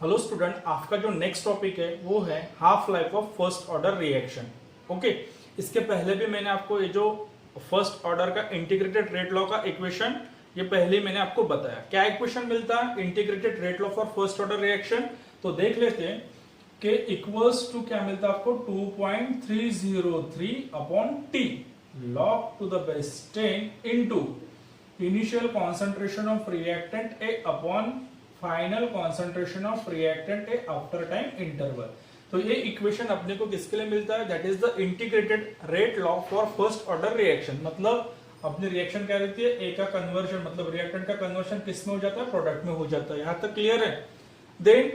Hello student, आपका जो next topic है वो है half life of first order reaction. Okay, इसके पहले भी मैंने आपको ये जो फर्स्ट ऑर्डर का इंटीग्रेटेड रेट लॉ का इक्वेशन ये पहले ही मैंने आपको बताया। क्या इक्वेशन मिलता है integrated rate law for first order reaction, तो देख लेते हैं कि इक्वल्स टू क्या मिलता है आपको 2.303 upon T log to the base 10 into initial concentration of reactant A upon final concentration of reactant A after time interval. तो ये इक्वेशन अपने को किसके लिए मिलता है? That is the integrated rate law for first order reaction. मतलब अपनी रिएक्शन क्या रहती है, ए का कन्वर्जन मतलब रिएक्टेंट का कन्वर्जन किस में हो जाता है? प्रोडक्ट में हो जाता है। यहां तक क्लियर है? देन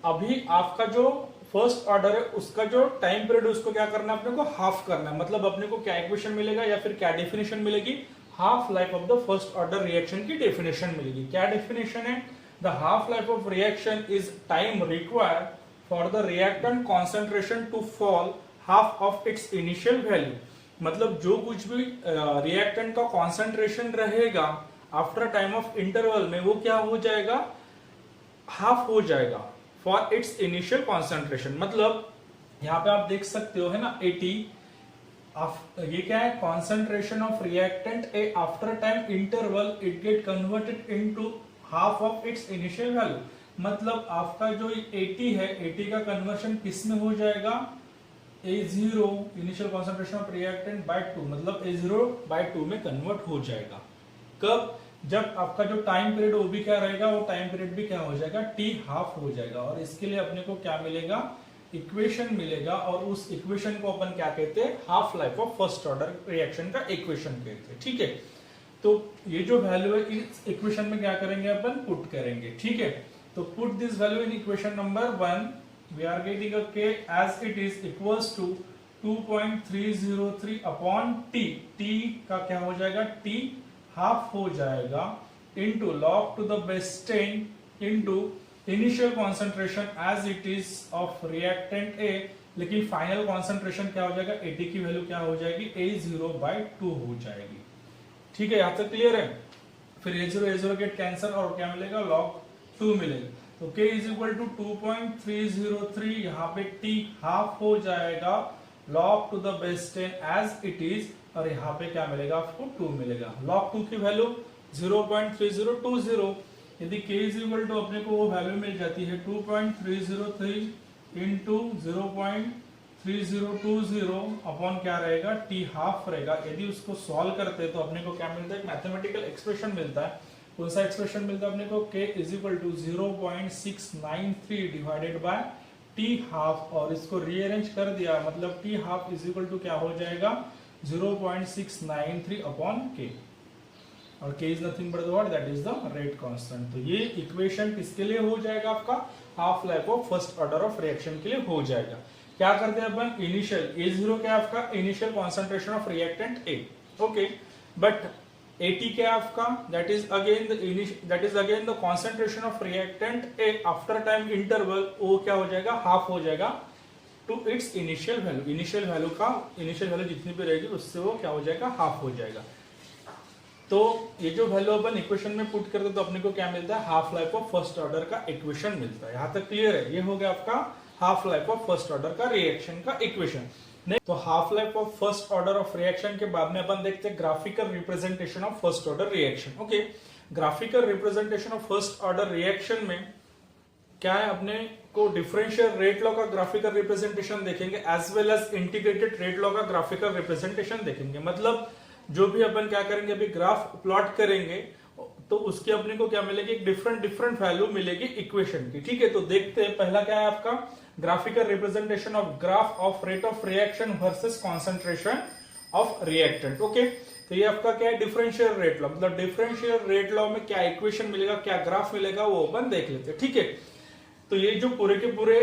अभी आपका जो फर्स्ट ऑर्डर है उसका जो टाइम पीरियड उसको क्या करना है, अपने को हाफ करना है। मतलब अपने को क्या इक्वेशन मिलेगा या फिर क्या डेफिनेशन मिलेगी? Half life of the first order reaction की डेफिनेशन मिलेगी। क्या डेफिनेशन है? The half-life of reaction is time required for the reactant concentration to fall half of its initial value। मतलब जो कुछ भी रिएक्टेंट का कॉन्सेंट्रेशन रहेगा आफ्टर टाइम ऑफ इंटरवल में वो क्या हो जाएगा? हाफ हो जाएगा फॉर इट्स इनिशियल कॉन्सेंट्रेशन। मतलब यहाँ पे आप देख सकते हो है ना 80, ये क्या है? Concentration of reactant A after time interval it get converted into half of its initial value. मतलब आपका जो 80 है, 80 का कन्वर्शन किस में हो जाएगा? A0 initial concentration of reactant bye 2, मतलब A0 बाय 2 में कन्वर्ट हो जाएगा। कब? जब आपका जो टाइम पीरियड वो भी क्या रहेगा, वो टाइम पीरियड भी क्या हो जाएगा? T हाफ हो जाएगा। और इसके लिए अपने को क्या मिलेगा? इक्वेशन मिलेगा। और उस इक्वेशन को अपन क्या कहते हैं? Half life of first order reaction का इक्वेशन कहते हैं। ठीक है, तो ये जो वैल्यू है इस इक्वेशन में क्या करेंगे? अपन पुट करेंगे। ठीक है, तो put this value in equation number 1, we are getting K as it is equals to 2.303 upon T. T का क्या हो जाएगा? टी हाफ हो जाएगा into log to the base 10 into initial concentration as it is of reactant A, लेकिन final concentration क्या हो जाएगा? 80 की वैल्यू क्या हो जाएगी? A0 बाय 2 हो जाएगी। ठीक है, यहां तक क्लियर है? फिर A0 गेट कैंसर और क्या मिलेगा? log 2 मिलेगा। तो K इज इक्वल टू 2.303, यहाँ पे T हाफ हो जाएगा log to the base 10 as it is, और यहाँ पे क्या मिलेगा आपको? 2 मिलेगा। log 2 की वैल्यू 0.3020। यदि K इज इक्वल टू अपने को वो वैल्यू मिल जाती है 2.303 इंटू 0.3020 अपॉन क्या रहेगा? T हाफ रहेगा। यदि उसको सॉल्व करते हैं तो अपने को क्या मिलता है? मैथमेटिकल एक्सप्रेशन मिलता है। कौन सा एक्सप्रेशन मिलता है अपने को? K is equal to 0.693 divided by T half, और इसको रीअरेंज कर दिया मतलब T half is equal to क्या हो जाएगा? 0.693 अपॉन K, और K is nothing but what? That is the rate constant. तो ये इक्वेशन किसके लिए हो जाएगा? आपका half life of first order of reaction के लिए हो जाएगा। क्या करते हैं अपन? इनिशियल A0 क्या आपका? Initial concentration of reactant A। Okay, but AT क्या आपका? That is again the concentration of reactant A after time interval. वो क्या हो जाएगा? हाफ हो जाएगा to its initial value. Initial value जितनी भी रहेगी उससे वो क्या हो जाएगा? हाफ हो जाएगा। तो ये जो वैल्यू अपन इक्वेशन में पुट करते तो अपने को क्या मिलता है? Half life of first order का इक्वेशन मिलता है। यहां तक क्लियर है? ये हो गया आपका half life of first order का रिएक्शन का इक्वेशन। तो half life of first order of reaction के बाद में अपन देखते हैं graphical representation of first order reaction. Okay, graphical representation of first order reaction में क्या है? अपने को डिफरेंशियल रेट लॉ का ग्राफिकल रिप्रेजेंटेशन देखेंगे as well as integrated rate law का ग्राफिकल रिप्रेजेंटेशन देखेंगे। मतलब जो भी अपन क्या करेंगे, अभी ग्राफ प्लॉट करेंगे तो उसकी अपने को क्या मिलेगी? एक डिफरेंट वैल्यू मिलेगी इक्वेशन की। ठीक है, तो देखते हैं पहला क्या है आपका? Graphical representation of graph of rate of reaction versus concentration of reactant. Okay, तो ये आपका क्या है? Differential rate law. मतलब डिफरेंशियल रेट लॉ में क्या इक्वेशन मिलेगा, क्या ग्राफ मिलेगा, वो अपन देख लेते हैं। ठीक है, तो ये जो पूरे के पूरे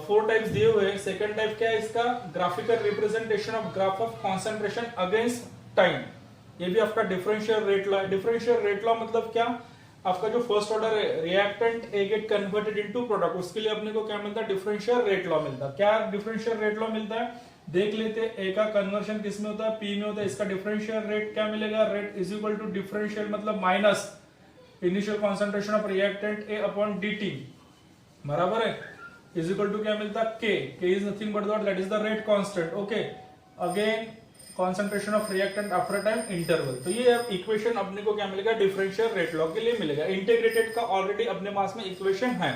4 टाइप्स दिए हुए हैं। सेकंड टाइप क्या है इसका? Graphical representation of graph of concentration against time. ये भी आपका डिफरेंशियल रेट लॉ है। डिफरेंशियल रेट लॉ मतलब क्या? आपका जो फर्स्ट ऑर्डर है reactant A gate converted into product, उसके लिए अपने को क्या मिलता है? डिफरेंशियल रेट लॉ मिलता है। क्या डिफरेंशियल रेट लॉ मिलता है? देख लेते हैं। ए का कन्वर्शन किस में होता है? पी में होता है। इसका डिफरेंशियल रेट क्या मिलेगा? Rate is equal to differential मतलब minus initial concentration of reactant A upon dt बराबर है, इज इक्वल टू क्या मिलता है के is nothing but that is the rate constant. Okay, again concentration of reactant after time interval. तो ये equation अपने को क्या मिलेगा, डिफरेंशियल रेट लॉ के लिए मिलेगा। इंटीग्रेटेड का ऑलरेडी अपने पास में इक्वेशन है,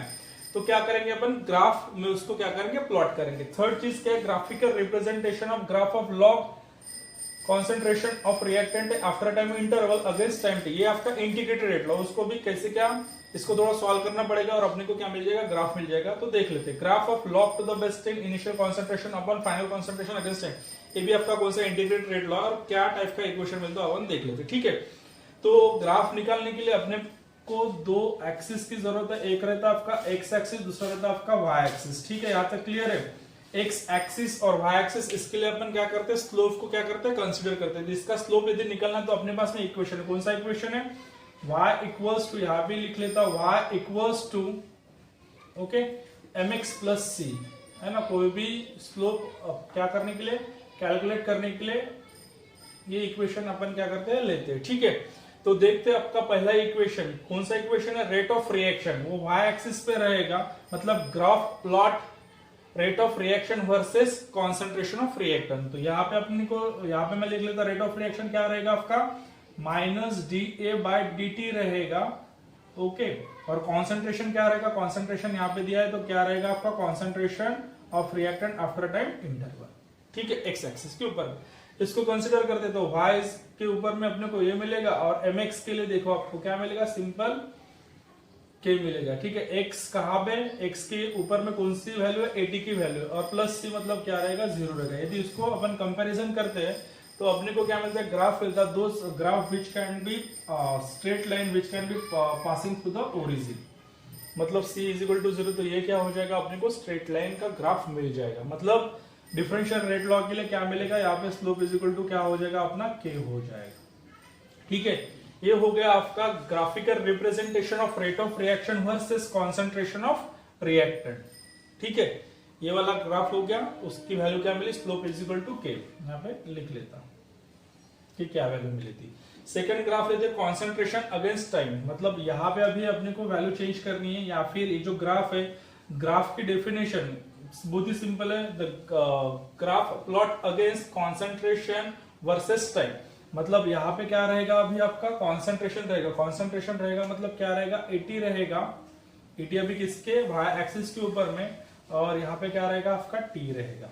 तो क्या करेंगे अपन ग्राफ में उसको क्या करेंगे, प्लॉट करेंगे। थर्ड चीज क्या है, graphical representation of graph of log concentration of reactant after time interval against time T. ये आपका इंटीग्रेटेड रेट लॉ, उसको भी कैसे क्या, इसको थोड़ा सॉल्व करना पड़ेगा और अपने को क्या मिल जाएगा, ग्राफ मिल जाएगा। तो देख लेते हैं, graph of log to the best time initial concentration upon final concentration against time. ये भी आपका कौन सा इंटीग्रेटेड रेट लॉ और क्या टाइप का इक्वेशन मिलता है अपन देख लेते हैं। ठीक है, तो ग्राफ निकालने के लिए अपने को दो एक्सिस की जरूरत है, एक रहता है आपका एक्स एक्सिस, दूसरा रहता है आपका वाई एक्सिस। ठीक है, यहाँ तक क्लियर है। एक्स एक्सिस और वाई एक्सिस, इसके लिए अपन क्या करते हैं, स्लोप को क्या करते हैं, कंसीडर करते हैं। इसका स्लोप यदि निकलना है तो अपने पास में इक्वेशन है, कौन सा इक्वेशन है, y इक्वल्स टू, यहां भी लिख लेता y equals to okay mx plus C, है ना। कोई भी स्लोप क्या करने के लिए, कैलकुलेट करने के लिए ये इक्वेशन अपन क्या करते हैं, लेते हैं। ठीक है, तो देखते हैं आपका पहला इक्वेशन कौन सा इक्वेशन है, रेट ऑफ रिएक्शन। वो y एक्सिस पे रहेगा, मतलब graph plot rate of reaction versus concentration of reactant. तो यहाँ पे अपने को, यहाँ पे मैं लिख लेता रेट ऑफ रिएक्शन क्या रहेगा आपका, minus D A by D T रहेगा। ओके, और कॉन्सेंट्रेशन क्या रहेगा, कॉन्सेंट्रेशन यहाँ पे दिया है तो क्या रहेगा आपका, concentration of reactant after time interval. ठीक है, एक्स एक्सिस के ऊपर इसको कंसिडर करते तो वाई के ऊपर में अपने को ये मिलेगा, और एम एक्स के लिए देखो आपको क्या मिलेगा, सिंपल के मिलेगा। ठीक है, एक्स कहाँ पे, एक्स के ऊपर में कौन सी वैल्यू है, 80 की वैल्यू, और प्लस सी मतलब क्या रहेगा, 0 रहेगा। यदि इसको अपन कंपैरिजन करते हैं तो अपने को क्या मिलता है, ग्राफ मिलता है, दो graph which can be straight line which can be passing through the origin. मतलब c इज इक्वल टू 0, तो ये क्या हो जाएगा, अपने को स्ट्रेट लाइन का ग्राफ मिल जाएगा। मतलब डिफरेंशियल रेट लॉ के लिए क्या मिलेगा, यहाँ पे स्लोप इज इक्वल टू क्या हो जाएगा, अपना k हो जाएगा। ठीक है, ये हो गया आपका graphical representation of rate of reaction versus concentration of reactant. ठीक है, ये वाला ग्राफ हो गया, उसकी वैल्यू क्या मिली, slope is equal to k। यहाँ पे लिख लेता हूं कि क्या वैल्यू मिली थी। सेकंड ग्राफ लेते हैं कॉन्सेंट्रेशन अगेंस्ट टाइम, मतलब यहाँ पे अभी अपने को वैल्यू चेंज करनी है, या फिर ये जो ग्राफ है, ग्राफ की डेफिनेशन बहुत ही सिंपल है, the graph plot against concentration versus time. मतलब यहाँ पे क्या रहेगा, अभी आपका कॉन्सेंट्रेशन रहेगा, कॉन्सेंट्रेशन रहेगा मतलब क्या रहेगा, 80 रहेगा, 80 अभी किसके, वाई एक्सिस के ऊपर में, और यहाँ पे क्या रहेगा आपका टी रहेगा।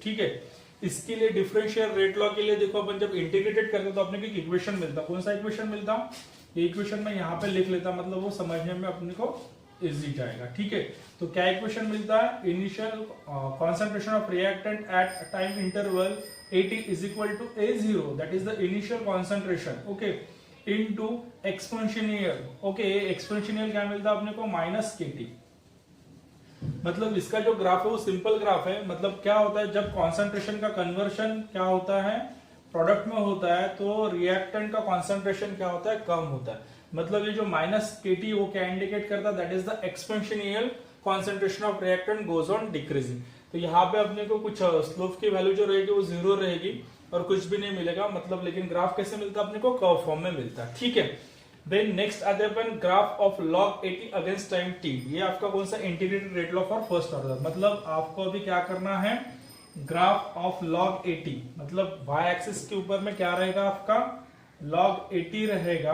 ठीक है, इसके लिए डिफरेंशियल रेट लॉ के लिए देखो अपन जब इंटीग्रेटेड करते तो अपने को एक इक्वेशन मिलता, कौन सा इक्वेशन मिलता, ये इक्वेशन में यहाँ पे लिख लेता, मतलब वो समझने में अपने को इजी जाएगा। ठीक है, तो क्या इक्वेशन मिलता है, initial concentration of reactant at time interval 80 is equal to A0, that is the initial concentration, okay, into exponential. Okay, exponential क्या मिलता है अपने को, माइनस KT। मतलब इसका जो ग्राफ है वो सिंपल ग्राफ है। मतलब क्या होता है, जब कॉन्सेंट्रेशन का कन्वर्शन क्या होता है, प्रोडक्ट में होता है, तो रिएक्टेंट का कॉन्सेंट्रेशन क्या होता है, कम होता है। मतलब ये जो माइनस KT वो क्या इंडिकेट करता है, that is the exponential concentration of reactant goes on decreasing. तो यहाँ पे अपने को कुछ स्लोप की वैल्यू जो रहेगी वो 0 रहेगी और कुछ भी नहीं मिलेगा। मतलब लेकिन ग्राफ कैसे मिलता है अपने को, कर्व फॉर्म में मिलता है। ठीक है, देन नेक्स्ट आते हैं अपन graph of log 80 against time t। ये आपका कौन सा, integrated rate law for first order. मतलब आपको अभी क्या करना है, ग्राफ ऑफ log 80, मतलब y एक्सिस के ऊपर में क्या रहेगा आपका, log 80 रहेगा,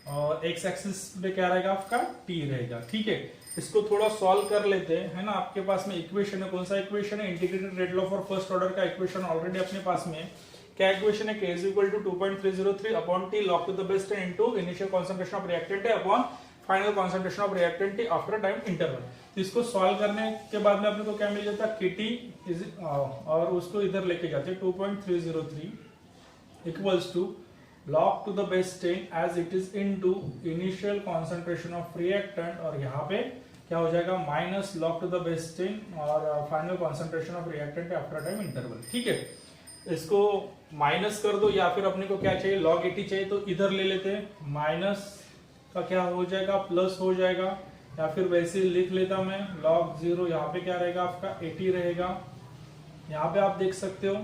और x एक्सिस पे क्या रहेगा आपका, t रहेगा। ठीक है, इसको थोड़ा सॉल्व कर लेते हैं, है ना। आपके पास में इक्वेशन है, कौन सा इक्वेशन है, integrated rate law for first order का इक्वेशन ऑलरेडी अपने पास में है। क्या इक्वेशन है, k is equal to 2.303 upon t log to the base 10 into initial concentration of reactant upon final concentration of reactant t after time interval। तो इसको solve करने के बाद में अपने को क्या मिल जाता है, KT और उसको इधर लेके जाते हैं 2.303 equals to log to the base 10 as it is into initial concentration of reactant, और यहाँ पे क्या हो जाएगा, minus log to the base 10 और final concentration of reactant after time interval। ठीक है, इसको माइनस कर दो, या फिर अपने को क्या चाहिए, log 80 चाहिए तो इधर ले लेते हैं, माइनस का क्या हो जाएगा, प्लस हो जाएगा, या फिर वैसे लिख लेता मैं log 0, यहाँ पे क्या रहेगा आपका 80 रहेगा। यहाँ पे आप देख सकते हो,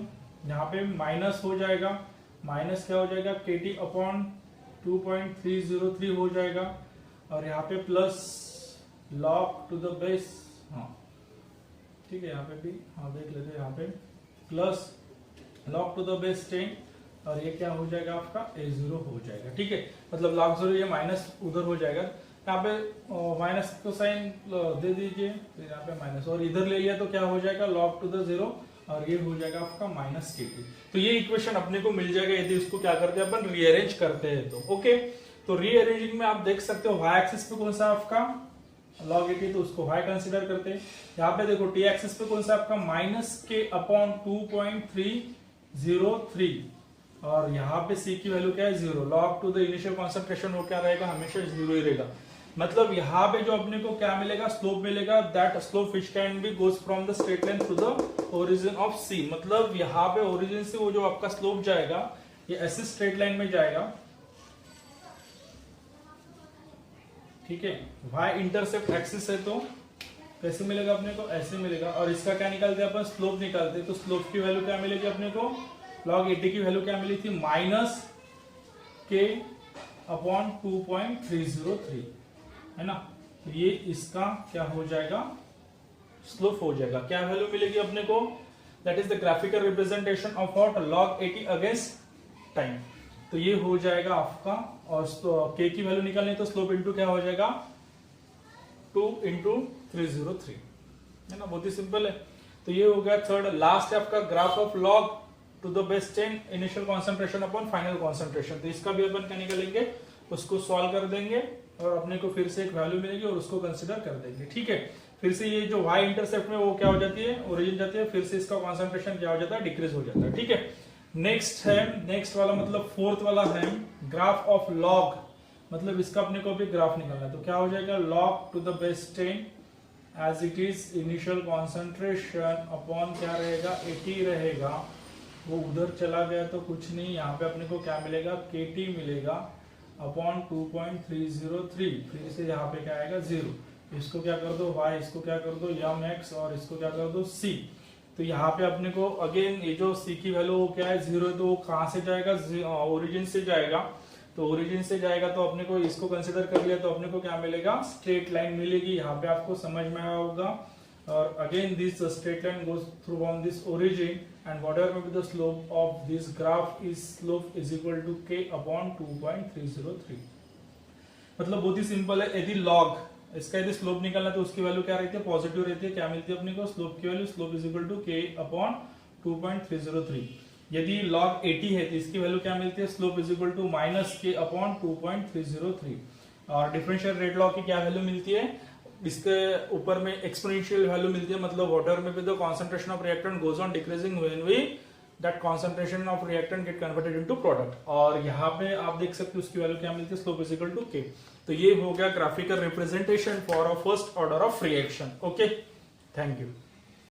यहाँ पे माइनस हो जाएगा, माइनस क्या हो जाएगा, KT अपॉन 2.303 हो जाएगा, और यहाँ पे plus log to the base, हाँ ठीक है, यहाँ पे भी हाँ देख लेते हैं, यहाँ पे plus log to the base 10 और ये क्या हो जाएगा आपका a0 हो जाएगा। ठीक है, मतलब log 0 ये माइनस उधर हो जाएगा, यहाँ पे माइनस को साइन दे दीजिए, फिर यहाँ पे माइनस और इधर ले लिया तो क्या हो जाएगा log टू द 0 और ये हो जाएगा आपका माइनस kt। तो ये इक्वेशन अपने को मिल जाएगा यदि इसको क्या करते हैं अपन रीअरेंज करते हैं तो। ओके, तो रीअरेंजिंग में आप देख सकते हो y एक्सिस पे कौन सा आपका log 80 तो उसको y कंसीडर करते हैं। यहाँ पे देखो t एक्सिस पे कौन सा आपका माइनस k अपॉन 2.303 और यहाँ पे c की वैल्यू क्या है 0। log to the initial concentration वो क्या रहेगा, हमेशा 0 ही रहेगा। मतलब यहाँ पे जो अपने को क्या मिलेगा, स्लोप मिलेगा, that slope which can be goes from the straight line to the origin of c। मतलब यहाँ पे ओरिजिन से वो जो आपका स्लोप जाएगा ये ऐसे स्ट्रेट लाइन में जाएगा। ठीक है, y इंटरसेप्ट एक्सिस है तो कैसे मिलेगा अपने को, ऐसे मिलेगा। और इसका क्या निकालते हैं अपन, स्लोप निकालते हैं। तो स्लोप की वैल्यू क्या मिलेगी अपने को, log 80 की वैल्यू क्या मिली थी, माइनस k अपॉन 2.303 है ना। तो ये इसका क्या हो जाएगा, स्लोप हो जाएगा। क्या वैल्यू मिलेगी अपने को, that is the graphical representation of what, log 80 against time. तो ये हो जाएगा आपका, और k की वैल्यू निकालनी तो स्लोप इंटू क्या हो जाएगा 2 इंटू 303 है ना, बहुत ही सिंपल है। तो ये हो गया थर्ड। लास्ट है आपका graph of log to the base 10 initial concentration upon final concentration. तो इसका भी अपन क्या निकालेंगे, उसको सॉल्व कर देंगे और अपने को फिर से एक वैल्यू मिलेगी और उसको कंसिडर कर देंगे। ठीक है, फिर से ये जो y इंटरसेप्ट में वो क्या हो जाती है, ओरिजिन जाती है, फिर से इसका कॉन्सेंट्रेशन क्या हो जाता है, डिक्रीज हो जाता है। ठीक है, नेक्स्ट है, नेक्स्ट वाला मतलब फोर्थ वाला है ग्राफ ऑफ log, मतलब इसका अपने को भी ग्राफ निकालना है। तो क्या हो जाएगा, log to the base 10 as it is initial concentration upon क्या रहेगा 80 रहेगा, वो उधर चला गया तो कुछ नहीं, यहाँ पे अपने को क्या मिलेगा kt मिलेगा अपॉन 2.303, फिर से यहाँ पे क्या आएगा 0। इसको क्या कर दो y, इसको क्या कर दो mx और इसको क्या कर दो c। तो यहाँ पे अपने को अगेन ये जो c की वैल्यू क्या है 0, तो वो कहाँ से जाएगा, ओरिजिन से जाएगा। तो ओरिजिन से जाएगा तो अपने को इसको कंसिडर कर लिया तो अपने को क्या मिलेगा, स्ट्रेट लाइन मिलेगी। यहाँ पे आपको समझ में आया होगा। और again this straight line goes through on this origin and whatever may be the slope of this graph is slope is equal to k upon 2.303। मतलब बहुत ही सिंपल है। यदि log इसका यदि स्लोप निकालना तो उसकी वैल्यू क्या रहती है, पॉजिटिव रहती है। क्या मिलती है अपने को, स्लोप की value, slope is equal to k upon 2.303। यदि log 80 है तो इसकी वैल्यू क्या मिलती है, slope is equal to minus k upon 2.303। और डिफरेंशियल रेट लॉ की क्या वैल्यू मिलती है, इसके ऊपर में एक्सपोनेंशियल वैल्यू मिलती है। मतलब व्हाटएवर में भी the concentration of reactant goes on decreasing when we that concentration of reactant get converted into product. और यहाँ पे आप देख सकते हो उसकी वैल्यू क्या मिलती है, slope is equal to k। तो ये हो गया graphical representation for a first order of reaction. Okay, thank you.